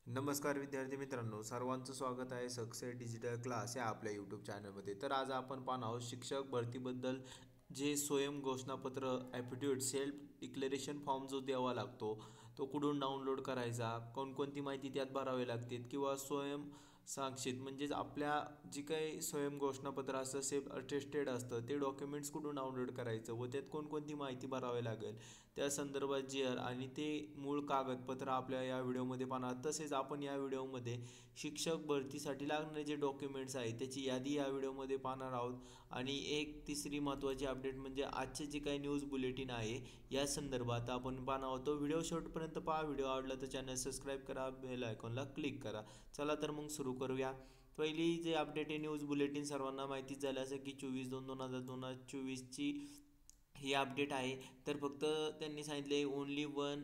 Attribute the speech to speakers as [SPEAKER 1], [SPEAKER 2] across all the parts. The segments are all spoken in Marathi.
[SPEAKER 1] नमस्कार विद्यार्थी मित्रांनो, सर्वांचं स्वागत आहे सक्सेस डिजिटल क्लास या आपल्या यूट्यूब चॅनलमध्ये. तर आज आपण पाहणार आहोत शिक्षक भरतीबद्दल जे स्वयं घोषणापत्र ॲप्टिट्यूड सेल्फ डिक्लेरेशन फॉर्म जो द्यावा लागतो तो कुठून डाउनलोड करायचा, कोणकोणती माहिती त्यात भरावी लागते किंवा स्वयं साक्षीत म्हणजेच आपल्या जी काही स्वयं घोषणापत्र असतं सेल्फ अटेस्टेड असतं ते डॉक्युमेंट्स कुठून डाउनलोड करायचं व त्यात कोणकोणती माहिती भरावी लागेल त्या संदर्भात जी आर आणि ते मूळ कागदपत्र आपल्या या व्हिडिओमध्ये पाहणार. तसेच आपण या व्हिडिओमध्ये शिक्षक भरतीसाठी लागणारे जे डॉक्युमेंट्स आहेत त्याची यादी या व्हिडिओमध्ये पाहणार आहोत. आणि एक तिसरी महत्त्वाची अपडेट म्हणजे आजचे जे काही न्यूज बुलेटिन आहे या संदर्भात आपण पाहणार आहोत. तो व्हिडिओ शेवटपर्यंत पहा. व्हिडिओ आवडला तर चॅनल सबस्क्राईब करा, बेल आयकॉनला क्लिक करा. चला तर मग सुरू करूया. पहिली जे अपडेट आहे न्यूज बुलेटिन सर्वांना माहितीच झालं असं की 24/2/2024ची ही अपडेट आहे. तर फक्त त्यांनी सांगितले ओनली वन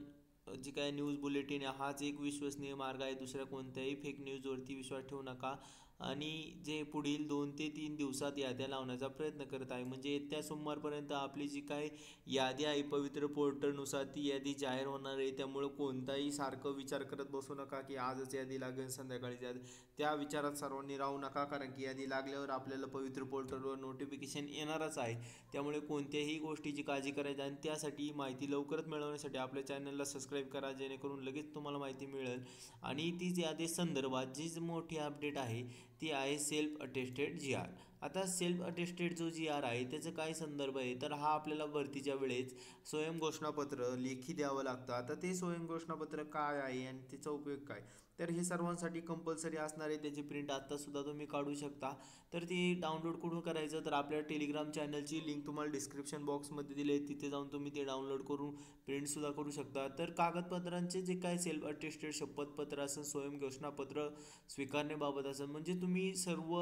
[SPEAKER 1] जी काय न्यूज बुलेटिन आहे हाच एक विश्वसनीय मार्ग आहे, दुसऱ्या कोणत्याही फेक न्यूजवरती विश्वास ठेवू नका. आणि जे पुढील 2 ते 3 दिवसात याद्या लावण्याचा प्रयत्न करत आहे, म्हणजे येत्या सोमवारपर्यंत आपली जी काय यादी आहे पवित्र पोर्टलनुसार ती यादी जाहीर होणार आहे. त्यामुळे कोणताही सारखं विचार करत बसू नका की आजच यादी लागेल संध्याकाळी यादी, त्या विचारात सर्वांनी राहू नका. कारण की यादी लागल्यावर आपल्याला पवित्र पोर्टलवर नोटिफिकेशन येणारच आहे. त्यामुळे कोणत्याही गोष्टीची काळजी करायची आणि त्यासाठी माहिती लवकरच मिळवण्यासाठी आपल्या चॅनलला सबस्क्राईब करा, जेणेकरून लगेच तुम्हाला माहिती मिळेल. आणि तीच यादी संदर्भात जी मोठी अपडेट आहे ती आहे सेल्फ अटेस्टेड जी आर. आता सेल्फ अटेस्टेड जो जी आर आहे त्याचं काय संदर्भ आहे, तर हा आपल्याला भरतीच्या वेळेस स्वयं घोषणापत्र लेखी द्यावं लागतं. आता ते स्वयं घोषणापत्र काय आहे आणि त्याचा उपयोग काय, तर हे सर्वांसाठी कंपल्सरी असणार आहे. त्याची प्रिंट आत्तासुद्धा तुम्ही काढू शकता. तर ती डाउनलोड कुठून करायचं, तर आपल्या टेलिग्राम चॅनलची लिंक तुम्हाला डिस्क्रिप्शन बॉक्समध्ये दिली आहे, तिथे जाऊन तुम्ही ते डाउनलोड करून प्रिंटसुद्धा करू शकता. तर कागदपत्रांचे जे काय सेल्फ अटेस्टेड शपथपत्र असेल, स्वयं घोषणापत्र स्वीकारण्याबाबत असेल, म्हणजे तुम्ही सर्व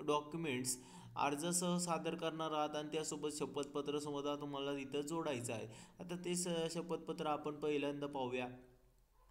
[SPEAKER 1] डॉक्युमेंट्स अर्जासह सादर करणार आहात आणि त्यासोबत शपथपत्र सुद्धा तुम्हाला इथं जोडायचं आहे. आता ते शपथपत्र आपण पहिल्यांदा पाहूया.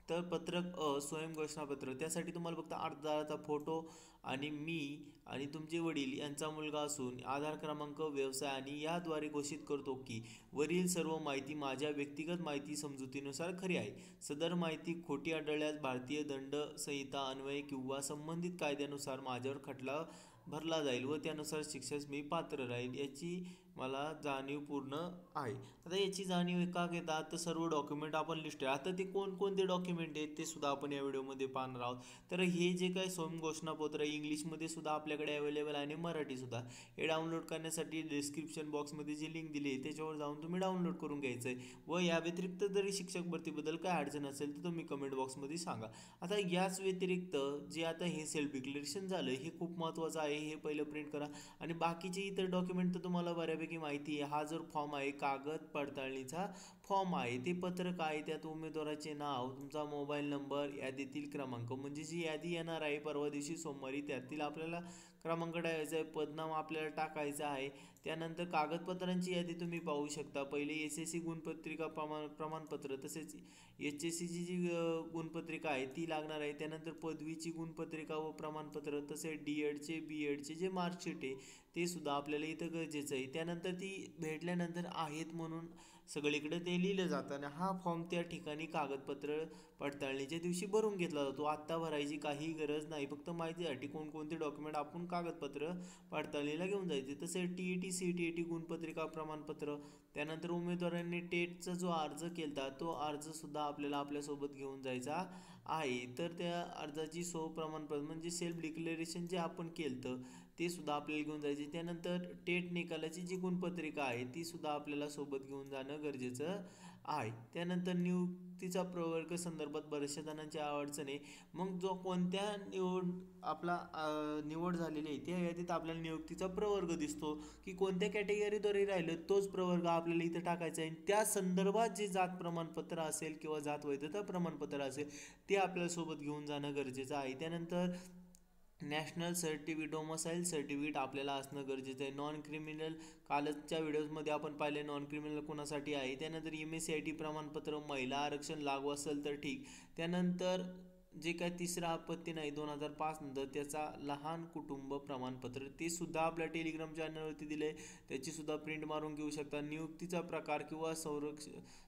[SPEAKER 1] तर पत्रक स्वयं घोषणापत्र त्यासाठी तुम्हाला फक्त अर्जदाराचा फोटो आणि मी आणि तुमचे वडील यांचा मुलगा असून आधार क्रमांक, व्यवसाय आणि याद्वारे घोषित करतो की वरील सर्व माहिती माझ्या व्यक्तिगत माहिती समजुतीनुसार खरी आहे. सदर माहिती खोटी आढळल्यास भारतीय दंड संहिता अन्वये किंवा संबंधित कायद्यानुसार माझ्यावर खटला भरला जाईल व त्यानुसार शिक्षेस मी पात्र राहील याची मला जाणीवपूर्ण आहे. आता याची जाणीव का घेतात, तर सर्व डॉक्युमेंट आपण लिस्ट आहे. आता ते कोणकोणते डॉक्युमेंट आहेत ते सुद्धा आपण या व्हिडिओमध्ये पाहणार आहोत. तर हे जे काही स्वयं घोषणापत्र इंग्लिशमध्ये सुद्धा आपल्याकडे अवेलेबल आहे आणि मराठीसुद्धा. हे डाउनलोड करण्यासाठी डिस्क्रिप्शन बॉक्समध्ये जी लिंक दिली आहे त्याच्यावर जाऊन तुम्ही डाउनलोड करून घ्यायचं आहे. व या व्यतिरिक्त जरी शिक्षक भरतीबद्दल काय अडचण असेल तर तुम्ही कमेंट बॉक्समध्ये सांगा. आता याच व्यतिरिक्त जे आता हे सेल्फ डिक्लेरेशन झालं हे खूप महत्त्वाचं आहे, हे पहिलं प्रिंट करा. आणि बाकीचे इतर डॉक्युमेंट तर तुम्हाला बऱ्यापैकी माहिती आहे. हा जर फॉर्म आहे कागद पडताळणीचा फॉर्म आहे, ते पत्रक आहे, त्यात उमेदवाराचे नाव, तुमचा मोबाईल नंबर, यादीतील क्रमांक, म्हणजे जी यादी येणार आहे परवा दिवशी सोमवारी त्यातील आपल्याला क्रमांक टाकायचा आहे, पदनाम आपल्याला टाकायचं आहे. त्यानंतर कागदपत्रांची यादी तुम्ही पाहू शकता. पहिले SSC गुणपत्रिका प्रमाणपत्र, तसेच HSCची जी गुणपत्रिका आहे ती लागणार आहे. त्यानंतर पदवीची गुणपत्रिका व प्रमाणपत्र, तसेच DEDचे BEDचे जे मार्कशीट आहे ते सुद्धा आपल्याला इथं गरजेचं आहे. त्यानंतर ती भेटल्यानंतर आहेत म्हणून सगळीकडे ते लिहिलं जातं आणि हा फॉर्म त्या ठिकाणी कागदपत्र पडताळणीच्या दिवशी भरून घेतला जातो. आत्ता भरायची काही गरज नाही. फक्त माहितीसाठी कोणकोणते डॉक्युमेंट आपण कागदपत्र पडताळणीला घेऊन जायचे, तसेच TET CTET गुणपत्रिका प्रमाणपत्र. त्यानंतर उमेदवारांनी टेटचा जो अर्ज केला तो अर्जसुद्धा आपल्याला आपल्यासोबत घेऊन जायचा आहे. तर त्या अर्जाची प्रमाणपत्र म्हणजे सेल्फ डिक्लेरेशन जे आपण केलं ते सुद्धा आपल्याला घेऊन जायचे. त्यानंतर टेट निकालाची जी गुणपत्रिका आहे ती सुद्धा आपल्याला सोबत घेऊन जाणं गरजेचं आहे. त्यानंतर नियुक्तीचा प्रवर्ग संदर्भात बऱ्याचशा जणांची अडचण आहे. मग जो कोणत्या निवड झालेली आहे त्या यादीत आपल्याला नियुक्तीचा प्रवर्ग दिसतो की कोणत्या कॅटेगरीद्वारे राहिलं तोच प्रवर्ग आपल्याला इथं टाकायचा आहे. त्या संदर्भात जे जात प्रमाणपत्र असेल किंवा जात वैधता प्रमाणपत्र असेल ते आपल्याला सोबत घेऊन जाणं गरजेचं आहे. त्यानंतर नॅशनल सर्टिफिकेट, डोमसाईल सर्टिफिकेट आपल्याला असणं गरजेचं आहे. नॉन क्रिमिनल, कालच्या व्हिडिओजमध्ये आपण पाहिले नॉन क्रिमिनल कोणासाठी आहे. त्यानंतर MSCIT प्रमाणपत्र, महिला आरक्षण लागू असेल तर ठीक. त्यानंतर जे काय तिसरं आपत्ती नाही 2005 नंतर त्याचा लहान कुटुंब प्रमाणपत्र ते सुद्धा आपल्या टेलिग्राम चॅनलवरती दिले. त्याची सुद्धा प्रिंट मारून घेऊ शकता. नियुक्तीचा प्रकार किंवा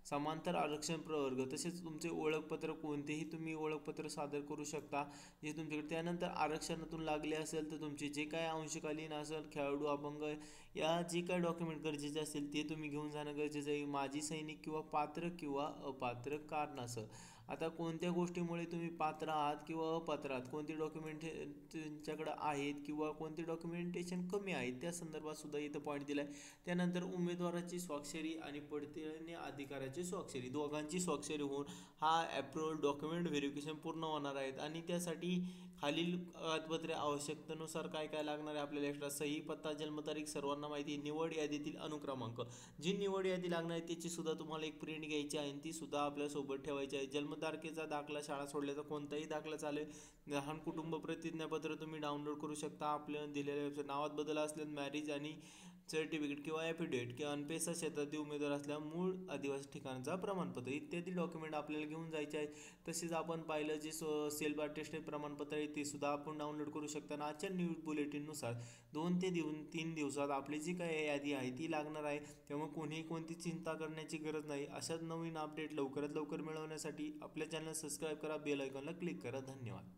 [SPEAKER 1] समांतर आरक्षण प्रवर्ग तसेच तुमचे ओळखपत्र कोणतेही तुम्ही ओळखपत्र सादर करू शकता जे तुमच्याकडे. त्यानंतर आरक्षणातून लागले असेल तर तुमचे जे काय अंशकालीन असेल, खेळाडू, अपंग या जे काय डॉक्युमेंट गरजेचे असतील ते तुम्ही घेऊन जाणं गरजेचं आहे. माजी सैनिक किंवा पात्र किंवा अपात्र कारणासह. आता कोणत्या गोष्टीमुळे तुम्ही पात्र आहात किंवा अपात्र आहात, कोणती डॉक्युमेंट तुमच्याकडे आहेत किंवा कोणते डॉक्युमेंटेशन कमी आहेत त्या संदर्भात सुद्धा इथं पॉईंट दिला आहे. त्यानंतर उमेदवाराची स्वाक्षरी आणि पडताळणी अधिकाऱ्याची स्वाक्षरी दोघांची स्वाक्षरी होऊन हा अप्रूव्हल डॉक्युमेंट व्हेरिफिकेशन पूर्ण होणार आहेत. आणि त्यासाठी खालील कागदपत्रे आवश्यकतेनुसार काय काय लागणार आहे आपल्याला एक्स्ट्रा सही, पत्ता, जन्मतारीख सर्वांना माहिती, निवड यादीतील अनुक्रमांक. जी निवड यादी लागणार आहे त्याची सुद्धा तुम्हाला एक प्रिंट घ्यायची आहे आणि ती सुद्धा आपल्या सोबत ठेवायची आहे. जन्मतारखेचा दाखला, शाळा सोडल्याचा कोणताही दाखला चालेल. लहान कुटुंब प्रतिज्ञापत्र तुम्ही डाउनलोड करू शकता. आपल्या दिलेल्या नावात बदल असल्यास मॅरेज आणि सर्टिफिकेट किंवा ॲफिडेविट किंवा अनपेसा क्षेत्रातील उमेदवार असल्या मूळ आदिवासी ठिकाणचा प्रमाणपत्र इत्यादी डॉक्युमेंट आपल्याला घेऊन जायचे आहे. तसेच आपण पाहिलं जे सेल्फ अटेस्टेड प्रमाणपत्र आहे ते सुद्धा आपण डाउनलोड करू शकता. आणि आजच्या न्यूज बुलेटिननुसार 2 ते 3 दिवसात आपली जी काही यादी आहे ती लागणार आहे. त्यामुळे कोणीही कोणती चिंता करण्याची गरज नाही. अशाच नवीन अपडेट लवकरात लवकर मिळवण्यासाठी आपल्या चॅनल सबस्क्राईब करा, बेल आयकॉनला क्लिक करा. धन्यवाद.